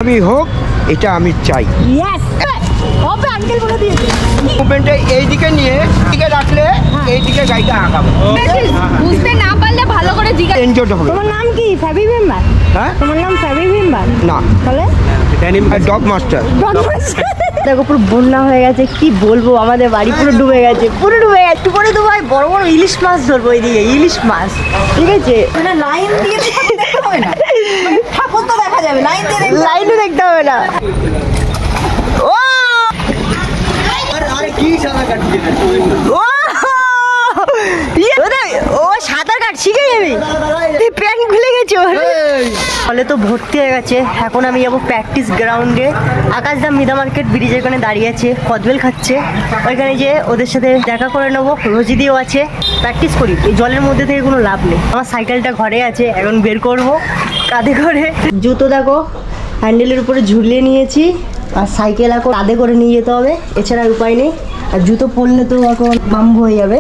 আমি হোক এটা আমি চাই। মুভমেন্টে এইদিকে নিয়ে দিকে রাখলে এইদিকে গাড়িটা আঁকাবো। বুঝতে না পারলে ভালো করে জিজ্ঞাসা এনজয় হবে। তোমার নাম কি? ফ্যাবি মেম্বার? হ্যাঁ, তোমার নাম ফ্যাবি মেম্বার না, তাহলে ডগ মাস্টার। দেখো পুরো বন্যা হয়ে গেছে, কি বলবো, আমাদের বাড়ি পুরো ডুবে গেছে, পুরো ডুবে গেছে। একটু করে দেবো, বড় বড় ইলিশ মাছ ধরবো এইদিকে, ইলিশ মাছ। ঠিক আছে, মানে লাইন দিয়ে দেখতে হবে না, ঠাকুর তো দেখা যাবে, লাইনে দেখতে হবে না। ও ও সাঁতার কাট শিখে যাবি, প্যান্ট খুলে গেছে। ফলে তো ভর্তি হয়ে গেছে। এখন আমি যাবো প্র্যাকটিস গ্রাউন্ডে। আকাশদা মিদা মার্কেট ব্রিজের ওখানে দাঁড়িয়ে আছে, কদবেল খাচ্ছে। ওইখানে যে ওদের সাথে দেখা করে নেবো। রোজিদিও আছে, প্র্যাকটিস করি। এই জলের মধ্যে থেকে কোনো লাভ নেই। আমার সাইকেলটা ঘরে আছে, এখন বের করবো কাঁধে করে। জুতো দেখো হ্যান্ডেলের উপরে ঝুলিয়ে নিয়েছি, আর সাইকেল এখন কাঁধে করে নিয়ে যেতে হবে, এছাড়া উপায় নেই। আর জুতো পরলে তো এখন বাম্বু হয়ে যাবে।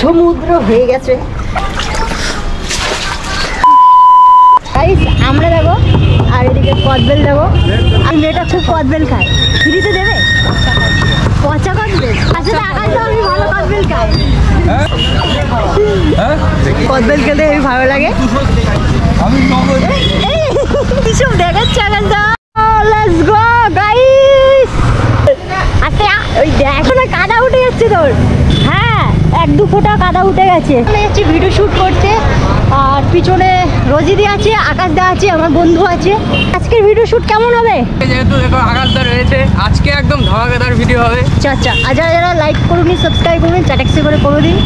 সমুদ্র হয়ে গেছে। আমরা দেখো, আর এদিকে কদবেল দেখো। আর মেয়েটা খুব কদবেল খায়, ফ্রিতে দেবে পচা কদবেল। আসলে আকাশটা আমি ভালো কদবেল খাই, কদবেল খেতে হেবি ভালো লাগে। কিসব দেখাচ্ছে আকাশটা। Let's go guys. আচ্ছা ওই দেখো না, কাদা উঠে যাচ্ছে তোর। হ্যাঁ, 1-2 ফোঁটা কাদা উঠে গেছে। যাচ্ছি ভিডিও শুট করতে, আর পিছনে রোজিদি আছে, আকাশদা আছে, আমার বন্ধু আছে। আজকের ভিডিও শুট কেমন হবে? যেহেতু দেখো আকাশদা রয়েছে, আজকে একদম ধামাকাদার ভিডিও হবে। আচ্ছা, আর যারা লাইক করুন, সাবস্ক্রাইব করুন, চ্যাটেক্সে করে দিন,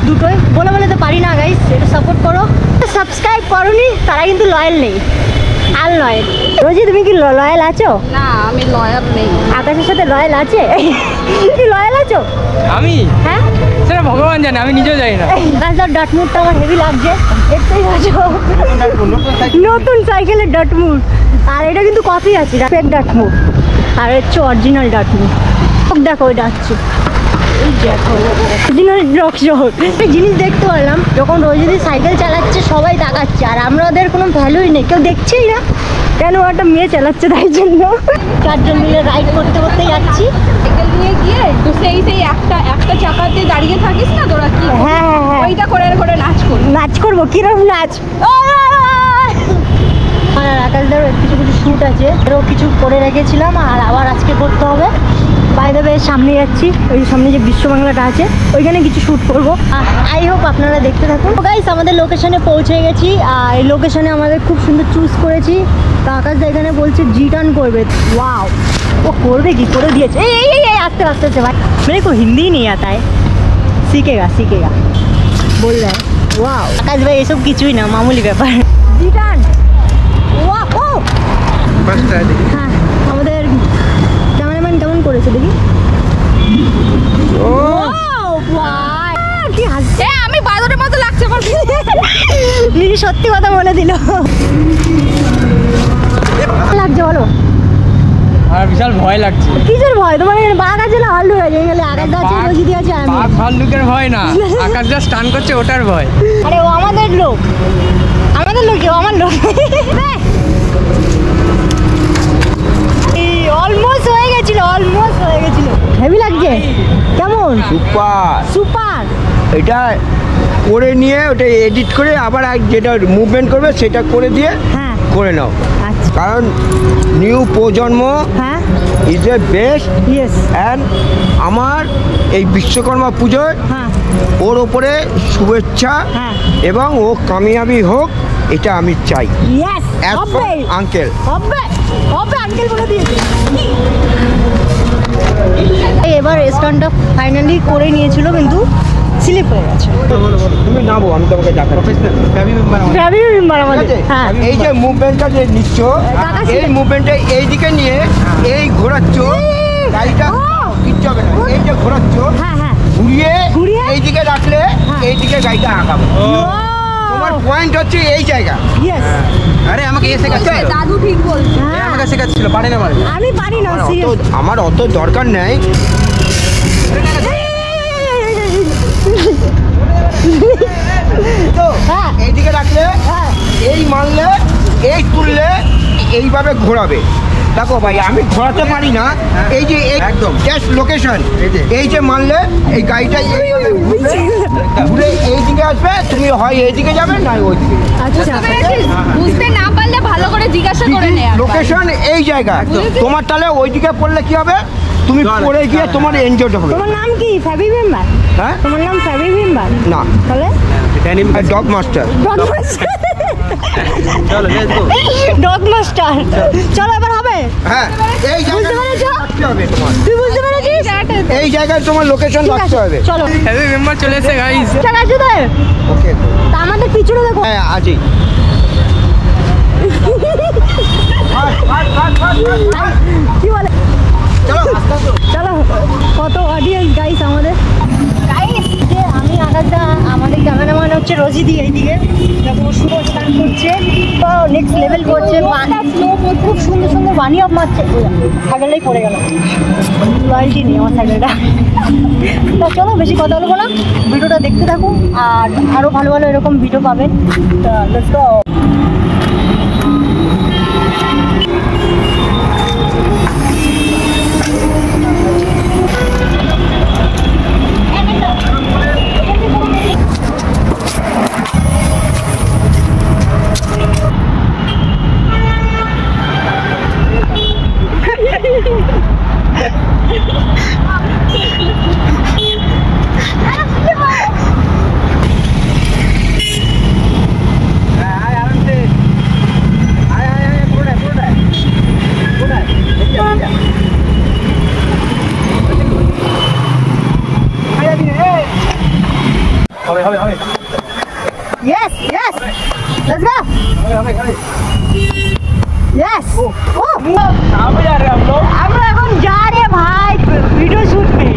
দুটোই। বলে তো পারি না গাইস, একটু সাপোর্ট করো। সাবস্ক্রাইব করোনি তারা কিন্তু লয়াল নেই, আর লয়াল। রোজি তুমি কি লয়াল আছো? না, আমি লয়াল নেই। আকাশের সাথে লয়াল আছে? কি লয়াল আছো? আমি? হ্যাঁ, সেটা ভগবান জানে, আমি নিজেও জানি না। আকাশদার ডটমুডটা আমার হেভি লাগছে, দেখতেই পাচ্ছ। নতুন সাইকেলের ডটমুড। আর এটা কিন্তু কপি আছে, ফেক ডটমুড, আর হচ্ছে অরিজিনাল ডটমুড। দেখো ওইটা হচ্ছে জিনিস দেখতে পারলাম, যখন রোজিদি সাইকেল চালাচ্ছে সবাই তাকাচ্ছে, আর আমাদের কোনো ভ্যালুই নেই, কেউ দেখছেই না। কেন? একটা মেয়ে চালাচ্ছে, তাই জন্য 4জন মিলে রাইড করতে করতে যাচ্ছি। সাইকেল নিয়ে গিয়ে তো সেই একটা চাকাতে দাঁড়িয়ে থাকিস না তোরা, কি হ্যাঁ, ওইটা করে নাচ করবো। কিরকম নাচ? আর আকাশদারও কিছু শ্যুট আছে, এরও কিছু করে রেখেছিলাম, আর আবার আজকে করতে হবে। বাইরে সামনে যাচ্ছি, ওই সামনে যে বিশ্ব বাংলাটা আছে, ওইখানে কিছু শ্যুট করবো। আই হোপ আপনারা দেখতে থাকুন। গাইস, আমাদের লোকেশনে পৌঁছে গেছি, আর এই লোকেশনে আমাদের খুব সুন্দর চুজ করেছি। তো আকাশদা এখানে বলছে জি টার্ন করবে। ওয়াও, ও করবে কি, করে দিয়েছে। এই আস্তে আস্তে ভাই, মেরে কো হিন্দি নেই आता है, सीखेगा बोल रहा है। ওয়াও, আকাশ ভাই এসব কিছুই না, মামুলি ব্যাপার। জি টার্ন, ওয়াও। ও হ্যাঁ, আমাদের ক্যামেরাম্যান কেমন করেছে দেখি। ও ভাই, কি হাসছে। আমি বাদরের মতো লাগছে আমার। দিদি সত্যি কথা বলে দিল। লাগছে বলো। আর বিশাল ভয় লাগছে। কিসের ভয়? তোমার এখানে বাঘ আছে না ভাল্লুক আছে? এখানে আকাশদা আছে, রোজিদি আছে, আমি। বাঘ ভাল্লুকের ভয় না, আকাশদা স্টান করছে ওটার ভয়। আরে ও আমাদের লোক, কেউ আমার লোক। অলমোস্ট হয়ে গেছিল। হেভি লাগছে। কেমন? সুপার। এটা করে নিয়ে ওটা এডিট করে আবার যেটা মুভমেন্ট করবে সেটা করে দিয়ে করে নাও। আচ্ছা, কারণ নিউ প্রজন্ম is a best. Yes. And আমার এই বিশ্বকর্মা পুজোয় ওর ওপরে শুভেচ্ছা, এবং ও কামিয়াবি হোক এটা আমি চাই। ইয়েস, আঙ্কেল হবে আঙ্কেল বলে দিয়েছে। এবার স্টান্টটা ফাইনালি করে নিয়েছিল, কিন্তু স্লিপ হয়ে গেছে। তুমি নামো, আমি তোমাকে দেখাচ্ছি। এই যে মুভমেন্টটা যে নিচ্ছ, এই মুভমেন্টে এইদিকে নিয়ে এই ঘোরাচ্ছ গাড়িটা, কিচ্ছু হবে না। এই যে ঘোরাচ্ছ, ঘুরিয়ে এইদিকে রাখলে এইদিকে গাড়িটা আঁকাবো। তোমার পয়েন্ট হচ্ছে এই জায়গা। আরে আমাকে শেখাচ্ছে দাদু, ঠিক বলছে। আমাকে শেখাচ্ছিল, পারি না আমি পারি না। আমার অত দরকার নেই। তো এইদিকে রাখলে, এই মানলে এই তুললে এইভাবে ঘোরাবে। দেখো ভাই আমি ঘোরাতে পারি না, এই যে একদম জাস্ট লোকেশন, এই যে মানলে এই গাড়িটা এইভাবে ঘুরে এইদিকে আসবে, তুমি হয় এইদিকে যাবে না ওইদিকে। আচ্ছা বুঝতে না পারলে ভালো করে জিজ্ঞাসা করে নে। লোকেশন এই জায়গা, তোমার তাহলে ওইদিকে পড়লে কি হবে, তুমি পড়ে গিয়ে তোমার এনজয় হবে। তোমার নাম কি? ফ্যাবি মেম্বার? হ্যাঁ তোমার নাম ফ্যাবি মেম্বার না, তাহলে ডগ মাস্টার। Dog master. চলো এবার হবে। হ্যাঁ এই বুঝতে পেরেছো? জায়গায় হবে তোমার, তুই বুঝতে পেরেছিস? এই জায়গায় তোমার লোকেশন ঠিক রাখতে আছে, হবে। চলো। হ্যাপি মেম্বার চলে এসেছে গাইস। ঠিক আছে তো? ওকে তা আমাদের পিছনে দেখো। হ্যাঁ আজই কি বলে? চলো চলো, কত অডিয়েন্স গাইস আমাদের। গাইস যে আমি আগাটা আমাদের ক্যামেরাম্যান হচ্ছে রোজিদি, এইদিকে দেখো শুভ স্টার্ট করছে, তো নেক্সট লেভেল করছে, খুব সুন্দর সুন্দর বানি অফ মারছে। সাইকেলটাই পড়ে গেল, রয়্যালটি নেই আমার সাইকেলটা। তা চলো বেশি কথা বলবো না, ভিডিওটা দেখতে থাকুন আর আরও ভালো ভালো এরকম ভিডিও পাবেন। তা let's go. Yes, yes. Let's go. Yes. Oh. আমরা এখন যা রে ভাই ভিডিও শুট पे।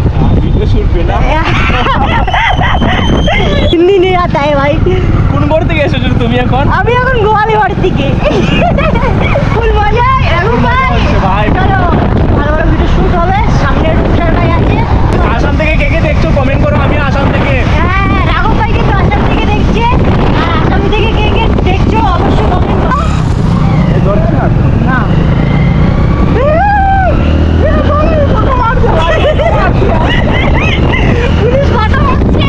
हिंदी नहीं आता है भाई। কোন বোর্ড থেকে এসেছো তুমি এখন? আমি এখন গোয়ালি বাড়ি থেকে। ফুল মজা এখন ভাই। চলো ভালো ভালো ভিডিও শুট হবে, সামনে রূপসারটাই আছে। আসাম থেকে কে কে দেখছো কমেন্ট করো। আমি আসাম থেকে। হ্যাঁ রাঘব ভাই কিন্তু আসাম থেকে দেখছে, আর আসাম থেকে কে কে দেখছো অবশ্যই কমেন্ট করো। না পুলিশ ফটো হচ্ছে।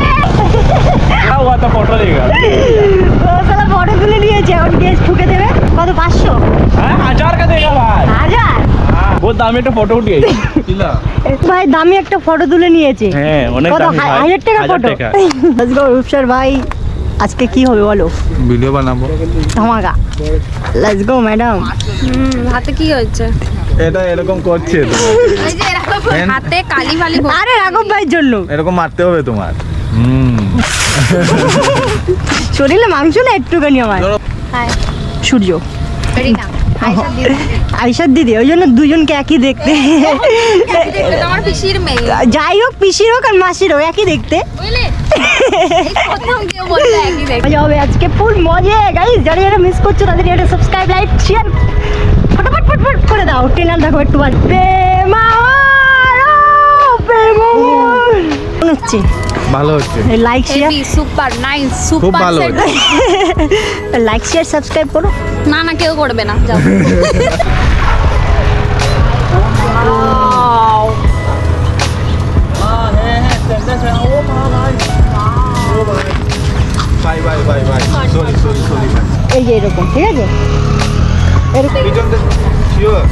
क्या हुआ था फोटो लेगा? ও সালা ফটো তুলে নিয়েছে, এখন কেস ঠুকে দেবে। কত 500? हाँ 1000 का देगा भाई। 1000? बहुत दामी একটা ফটো উঠিয়ে দিলা। ভাই দামি একটা ফটো তুলে নিয়েছে। হ্যাঁ অনেক কত দামি ভাই। 1000 টাকা ফটো? লেটস গো রূপসার ভাই, আজকে কি হবে বলো? ভিডিও বানাবো। ধামাকা। Let's go madam. হাতে কি হচ্ছে? এটা এরকম করছে তো। এই যে এরকম হাতে কালি ফালি আরে রাঘব ভাইয়ের জন্য এরকম মারতে হবে তোমার। শরীরে মাংস না একটুখানি আমার। হাই সূর্য ভেরি নাম আয়শা দিদি। আয়শার দিদি, ওই জন্য দুজনকে একই দেখতে। তোমার পিসির মেয়ে যাই হোক পিসির হোক আর মাসির হোক একই দেখতে। বুঝলে? এই প্রথম কেউ বললো একই দেখ। মজা হবে আজকে, ফুল মজা গাইস। যারা যারা মিস করছো তাদের এটা সাবস্ক্রাইব লাইক শেয়ার ফটাফট ফটফট করে দাও। ট্রেনার দেখো একটু বার হচ্ছে, ভালো হচ্ছে। Like share heavy super nice খুব সুপার ভালো সেট। লাইক শেয়ার সাবস্ক্রাইব করো। না না কেউ করবে না, যাও। Bye bye bye bye. Sorry sorry sorry. এই যে এরকম, ঠিক আছে এরকম। পিছন থেকে শিওর।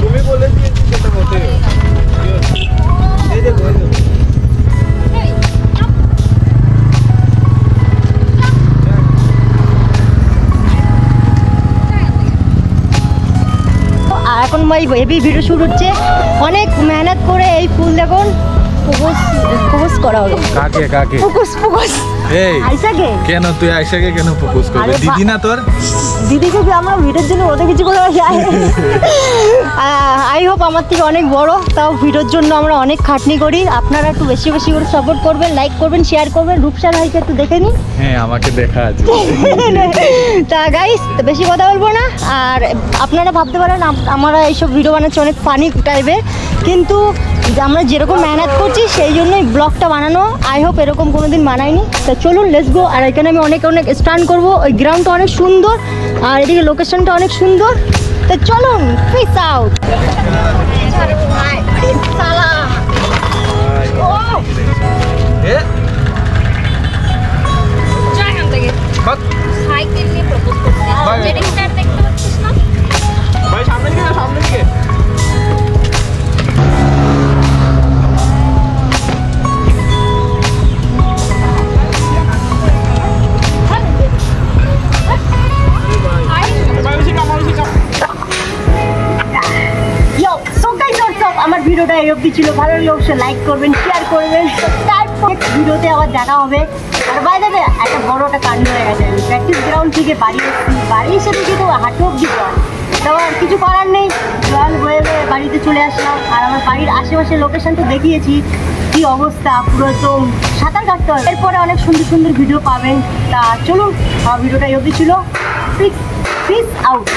তুমি বলে দিয়েছি সেটা হতে। এই দেখো এই দেখো। আর এখন ভাই হেভি ভিডিও শুট হচ্ছে, অনেক মেহনত করে এই ফুল দেখুন ফোকাস করা হলো। কাকে কাকে? ফোকাস এই আইসাকে কেন তুই আয়শাকে কেন প্রপোজ করবি? আরে দিদি না তোর? দিদিকে কি আমরা ভিডিওর জন্য ওদের কিছু করে যায়? আই হোপ আমার থেকে অনেক বড়, তাও ভিডিওর জন্য আমরা অনেক খাটনি করি। আপনারা একটু বেশি বেশি করে সাপোর্ট করবেন, লাইক করবেন, শেয়ার করবেন। রূপসার ভাইকে একটু দেখে নিন। হ্যাঁ আমাকে দেখা আছে। তা গাইস বেশি কথা বলবো না। আর আপনারা ভাবতে পারেন আমরা এইসব ভিডিও বানাচ্ছি অনেক ফানি টাইপের, কিন্তু যে আমরা যেরকম মেহনত করছি সেই জন্যই ব্লগটা বানানো। আই হোপ এরকম কোনোদিন বানাইনি। তো চলুন লেটস গো। আর এখানে আমি অনেক স্টান্ট করবো। ওই গ্রাউন্ডটা অনেক সুন্দর আর এদিকে লোকেশনটা অনেক সুন্দর। তো চলুন, পিস আউট। সাইকেল নিয়ে প্রপোজ করতে ওয়েডিং স্টার দেখতে পাচ্ছিস না? ভাই সামনে দিকে সামনে দিকে আমার ভিডিওটা এই অবধি ছিল। ভালো লাগলে অবশ্যই লাইক করবেন, শেয়ার করবেন, সাবস্ক্রাইব করবেন। ভিডিওতে আবার দেখা হবে। আর বাই দ্য ওয়ে একটা বড় একটা কাণ্ড হয়ে গেছে। প্র্যাকটিস গ্রাউন্ড থেকে বাড়ি এসেছি, বাড়ি এসে দেখি তো হাঁটু অব্দি জল। তো আর কিছু করার নেই, জল বয়ে বয়ে বাড়িতে চলে আসলাম। আর আমার বাড়ির আশেপাশে লোকেশন তো দেখিয়েছি, কি অবস্থা পুরো একদম সাঁতার কাটতে হবে। এরপরে অনেক সুন্দর সুন্দর ভিডিও পাবেন। তা চলুন, আমার ভিডিওটা এই অবধি ছিল। Piece out.